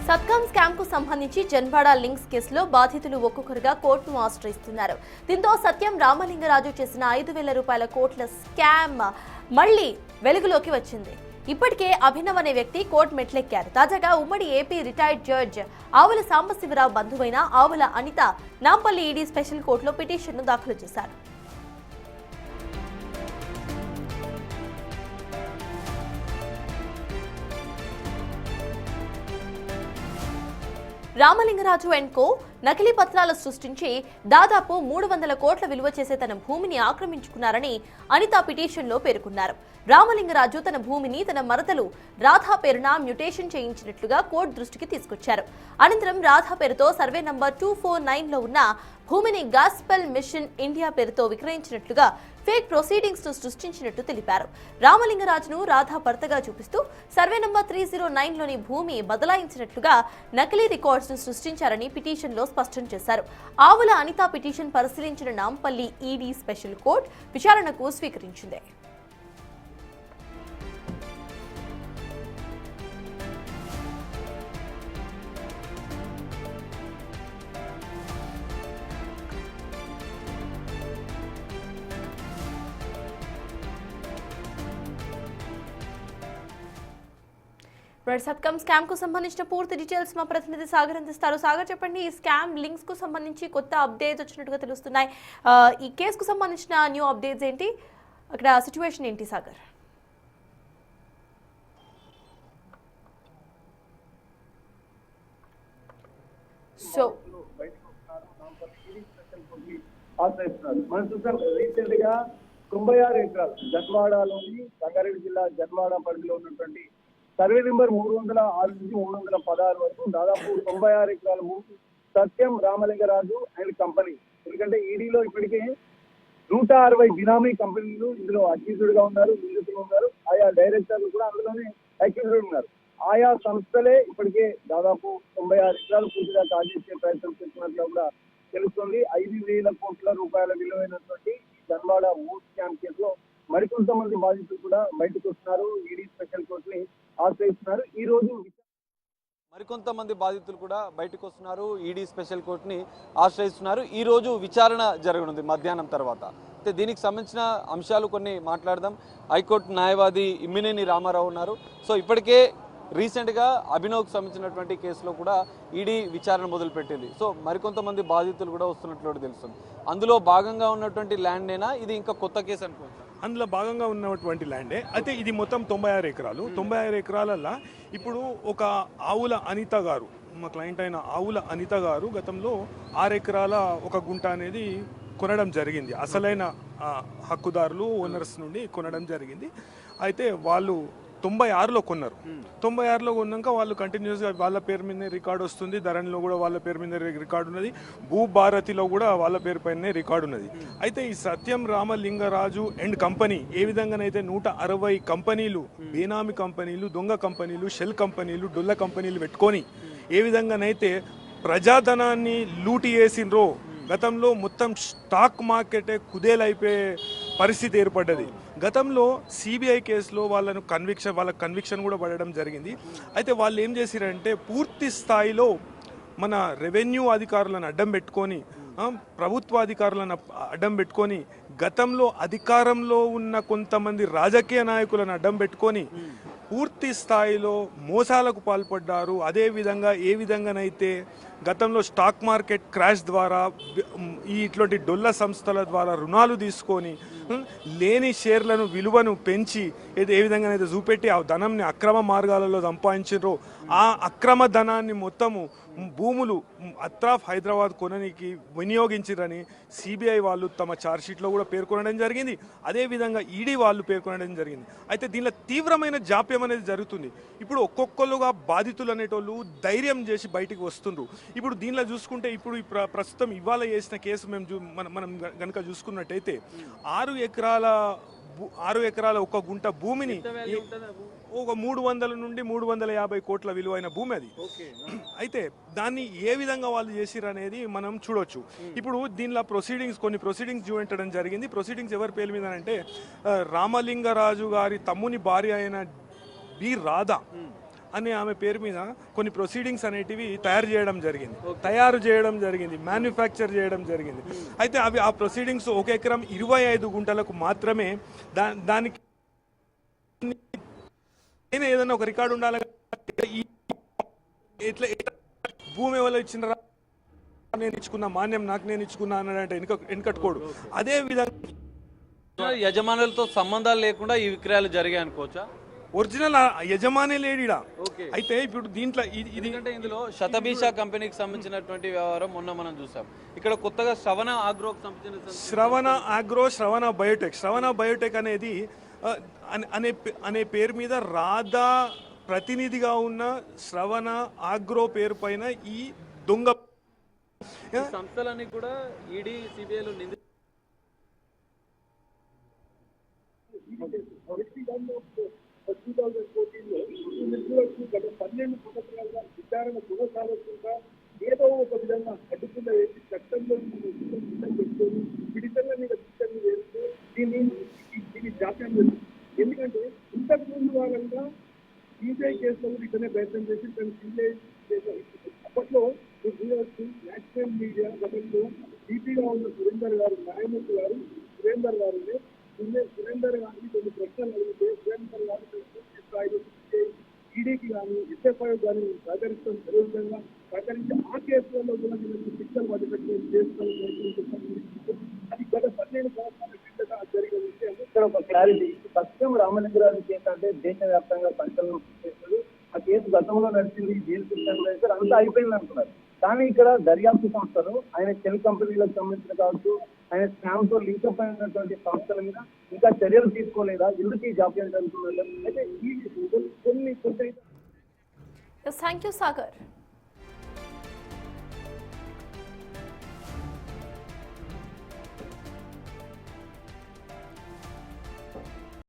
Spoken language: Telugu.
సత్కాం స్కామ్ కు సంబంధించి జన్వాడ లింక్స్ కేసులో బాధితులు ఒక్కొక్కరుగా కోర్టును ఆశ్రయిస్తున్నారు. దీంతో సత్యం రామలింగరాజు చేసిన 5,000 రూపాయల కోట్ల స్కామ్ మళ్లీ వెలుగులోకి వచ్చింది. ఇప్పటికే అభినవ్ అనే వ్యక్తి కోర్టు మెట్లెక్కారు. తాజాగా ఉమ్మడి ఏపీ రిటైర్డ్ జడ్జ్ ఆవుల సాంబశివరావు బంధువైన ఆవుల అనిత నాంపల్లి ఈడీ స్పెషల్ కోర్టులో పిటిషన్ను దాఖలు చేశారు. రామలింగరాజు అండ్ కో నకిలీ పత్రాలు సృష్టించి దాదాపు 300 కోట్ల విలువ చేసే తన భూమిని ఆక్రమించుకున్నారని అనిత పిటిషన్లో పేర్కొన్నారు. రామలింగరాజు తన భూమిని తన మరదలు రాధా పేరున మ్యూటేషన్ చేయించినట్లుగా కోర్టు దృష్టికి తీసుకొచ్చారు. అనంతరం రాధా పేరుతో సర్వే నంబర్ 249లో ఉన్న భూమిని గాస్పెల్ మిషన్ ఇండియా పేరుతో విక్రయించినట్లుగా ఫేక్ ప్రొసీడింగ్స్ ను సృష్టించినట్టు తెలిపారు. రామలింగరాజును రాధా భర్తగా చూపిస్తూ సర్వే నంబర్ 309లోని భూమి బదలాయించినట్లుగా నకిలీ రికార్డ్స్ ను సృష్టించారని పిటిషన్లో స్పష్టం చేశారు. ఆవుల అనిత పిటిషన్ పరిశీలించిన నాంపల్లి ఈడీ స్పెషల్ కోర్టు విచారణకు స్వీకరించింది. సత్కాం స్కామ్ కు సంబంధించిన పూర్తి డీటెయిల్స్ మా ప్రతినిధి సాగర్ అందిస్తారు. సాగర్, చెప్పండి, ఈ స్కామ్ లింక్స్ కు సంబంధించి కొత్త అప్డేట్స్ వచ్చినట్టుగా తెలుస్తున్నాయి. ఈ కేసుకు సంబంధించిన న్యూ అప్డేట్స్ ఏంటి, అక్కడ సిచ్యువేషన్ ఏంటి సాగర్? సో మనం చూసాం రీసెంట్ గా 96 ఎకరాలు జన్వాడలోని రంగారెడ్డి జిల్లా జన్వాడ పరిధిలో ఉన్నటువంటి సర్వే నెంబర్ 306 నుంచి 316 వరకు దాదాపు 96 ఎకరాల భూమి సత్యం రామలింగరాజు అండ్ కంపెనీ. ఎందుకంటే ఈడీలో ఇప్పటికే 160 బినామీ కంపెనీలు ఇందులో అక్యూజ్డ్ గా ఉన్నారు, నిందితులు ఉన్నారు. ఆయా డైరెక్టర్లు కూడా అందులోనే అక్యూజ్డ్ ఉన్నారు. ఆయా సంస్థలే ఇప్పటికే దాదాపు 96 ఎకరాలు పూర్తిగా కాజేసే ప్రయత్నం చేస్తున్నట్లు కూడా తెలుస్తుంది. 5,000 కోట్ల రూపాయల విలువైనటువంటి జన్వాడ భూ స్కామ్ కేసులో మరికొంతమంది బాధితులు కూడా బయటకు వస్తున్నారు. ఈడీ స్పెషల్ కోర్టుని ఆశ్రయిస్తున్నారు. ఈ రోజు మరికొంతమంది బాధితులు కూడా బయటకు వస్తున్నారు, ఈడీ స్పెషల్ కోర్టుని ఆశ్రయిస్తున్నారు. ఈ రోజు విచారణ జరగనుంది మధ్యాహ్నం తర్వాత. అయితే దీనికి సంబంధించిన అంశాలు కొన్ని మాట్లాడదాం. హైకోర్టు న్యాయవాది ఇమ్మినేని రామారావు ఉన్నారు. సో ఇప్పటికే రీసెంట్గా అభినవ్కు సంబంధించినటువంటి కేసులో కూడా ఈడీ విచారణ మొదలుపెట్టింది. సో మరికొంతమంది బాధితులు కూడా వస్తున్నట్లు తెలుస్తుంది. అందులో భాగంగా ఉన్నటువంటి ల్యాండేనా ఇది, ఇంకా కొత్త కేసు అనుకోవచ్చు? అందులో భాగంగా ఉన్నటువంటి ల్యాండే. అయితే ఇది మొత్తం 96 ఎకరాలు. 96 ఎకరాలల్లో ఇప్పుడు ఒక ఆవుల అనిత గారు, మా క్లయింట్ అయిన ఆవుల అనిత గారు గతంలో 6 ఎకరాల ఒక గుంట అనేది కొనడం జరిగింది. అసలైన హక్కుదారులు ఓనర్స్ నుండి కొనడం జరిగింది. అయితే వాళ్ళు 96లో కొన్నారు. 96లో కొన్నాక వాళ్ళు కంటిన్యూస్గా వాళ్ళ పేరు మీద రికార్డు వస్తుంది. ధరణిలో కూడా వాళ్ళ పేరు మీద రికార్డు ఉన్నది. భూభారతిలో కూడా వాళ్ళ పేరు పైనే రికార్డు ఉన్నది. అయితే ఈ సత్యం రామలింగరాజు అండ్ కంపెనీ ఏ విధంగానైతే 160 కంపెనీలు, బేనామీ కంపెనీలు, దొంగ కంపెనీలు, షెల్ కంపెనీలు, డొల్ల కంపెనీలు పెట్టుకొని ఏ విధంగానైతే ప్రజాధనాన్ని లూటి చేసిండ్రో, గతంలో మొత్తం స్టాక్ మార్కెటే కుదేలైపోయే పరిస్థితి ఏర్పడ్డది. గతంలో సిబిఐ కేసులో వాళ్ళ కన్విక్షన్ కూడా పడడం జరిగింది. అయితే వాళ్ళు ఏం చేసిరంటే పూర్తి స్థాయిలో మన రెవెన్యూ అధికారులను అడ్డం పెట్టుకొని, ప్రభుత్వ అధికారులను అడ్డం పెట్టుకొని, గతంలో అధికారంలో ఉన్న కొంతమంది రాజకీయ నాయకులను అడ్డం పెట్టుకొని పూర్తి స్థాయిలో మోసాలకు పాల్పడ్డారు. అదేవిధంగా ఏ విధంగానైతే గతంలో స్టాక్ మార్కెట్ క్రాష్ ద్వారా ఇట్లాంటి డొల్ల సంస్థల ద్వారా రుణాలు తీసుకొని లేని షేర్లను విలువను పెంచి ఏ విధంగానైతే చూపెట్టి ఆ ధనాన్ని అక్రమ మార్గాలలో సంపాదించారో ఆ అక్రమ ధనాన్ని మొత్తము భూములు అత్రాఫ్ హైదరాబాద్ కొననికి వినియోగించారని సిబిఐ వాళ్ళు తమ ఛార్జ్షీట్లో కూడా పేర్కొనడం జరిగింది. అదేవిధంగా ఈడీ వాళ్ళు పేర్కొనడం జరిగింది. అయితే దీనిలో తీవ్రమైన జాప్యం అనేది జరుగుతుంది. ఇప్పుడు ఒక్కొక్కరుగా బాధితులు అనేటోళ్ళు ధైర్యం చేసి బయటికి వస్తుండ్రు. ఇప్పుడు దీనిలో చూసుకుంటే ఇప్పుడు ప్రస్తుతం ఇవాళ చేసిన కేసు మనం కనుక చూసుకున్నట్టయితే 6 ఎకరాల ఒక గుంట భూమిని ఒక 300 నుండి 350 కోట్ల విలువైన భూమి అది. అయితే దాన్ని ఏ విధంగా వాళ్ళు చేసిరు అనేది మనం చూడొచ్చు. ఇప్పుడు దీనిలో కొన్ని ప్రొసీడింగ్స్ చూపెట్టడం జరిగింది. ప్రొసీడింగ్స్ ఎవరి పేరు మీద అంటే రామలింగరాజు గారి తమ్ముని భార్య అయిన బి రాధా అనే ఆమె పేరు మీద కొన్ని ప్రొసీడింగ్స్ అనేటివి తయారు చేయడం జరిగింది, మ్యానుఫ్యాక్చర్ చేయడం జరిగింది. అయితే అవి ఆ ప్రొసీడింగ్స్ 1 ఎకరం 25 గుంటలకు మాత్రమే. దానికి ఏదైనా ఒక రికార్డు ఉండాలి. ఎట్లా భూమి ఎవరు ఇచ్చిన, నేను ఇచ్చుకున్నా, మాన్యం నాకు నేను ఇచ్చుకున్నా అన్నాడంటే వెనకట్టుకోడు. అదే విధంగా యజమానులతో సంబంధాలు లేకుండా ఈ విక్రయాలు జరిగాయి అనుకోవచ్చా? ఒరిజినల్ యజమాని లేడీడా. అయితే ఇప్పుడు దీంట్లో ఎందుకంటే ఇందులో శతభిష కంపెనీకి సంబంధించినటువంటి వ్యవహారం మొన్న మనం చూసాం. ఇక్కడ కొత్తగా శ్రవణ ఆగ్రోకి సంబంధించిన శ్రవణ బయోటెక్ అనేది అనే పేరు మీద రాధా ప్రతినిధిగా ఉన్న శ్రవణ ఆగ్రో పేరు పైన ఈ దొంగ సంస్థలన్నీ కూడా ఈడీ సిబిఐలో గత 12 సంవత్సరాలుగా విచారణ కొనసాగుతుందా ఏదో ఒక విధంగా అడ్డుకున్న వేసి చట్టంలో పెట్టుకొని పిడితల మీద పిడితలు వేస్తూ దీన్ని జాప్యం చేస్తుంది. ఎందుకంటే ఇంతకు ముందు వారంగా సిబిఐ కేసులో ఇతనే ప్రయత్నం చేసి తను సిబిఐ అప్పట్లో నేషనల్ మీడియా గతంలో డీపీగా ఉన్న సురేందర్ గారు, న్యాయమూర్తి గారు సురేందర్ గారిని కొన్ని ప్రశ్నలు అడిగితే సురేందర్ గారు స్థాయిలో ఈడీకి కానీ ఎస్ఎఫ్ఐ కానీ సహకరిస్తాం విధంగా సహకరించి ఆ కేసులలో కూడా శిక్షలు పడిపెట్టి చేస్తాం. అది గత 12 సంవత్సరాల క్రిందట జరిగిన విషయం. ఇక్కడ ఒక క్లారిటీ, సత్యం రామలింగరాజు కేసు అంటే దేశవ్యాప్తంగా సంచలనం చేస్తుంది. ఆ కేసు గతంలో నడిచింది, జైలు శిక్షణ వేశారు, అంతా అయిపోయింది అంటున్నారు. కానీ ఇక్కడ దర్యాప్తు సంస్థలు ఆయన సెల్ కంపెనీలకు సంబంధించిన కావచ్చు, ఆయన స్కామ్ తో లింకప్ అయినటువంటి సంస్థల మీద ఇంకా చర్యలు తీసుకోలేదా? ఎందుకు ఈ జాప్యం జరుగుతున్నారు? అయితే ఈ కొన్ని థ్యాంక్ యూ సాగర్.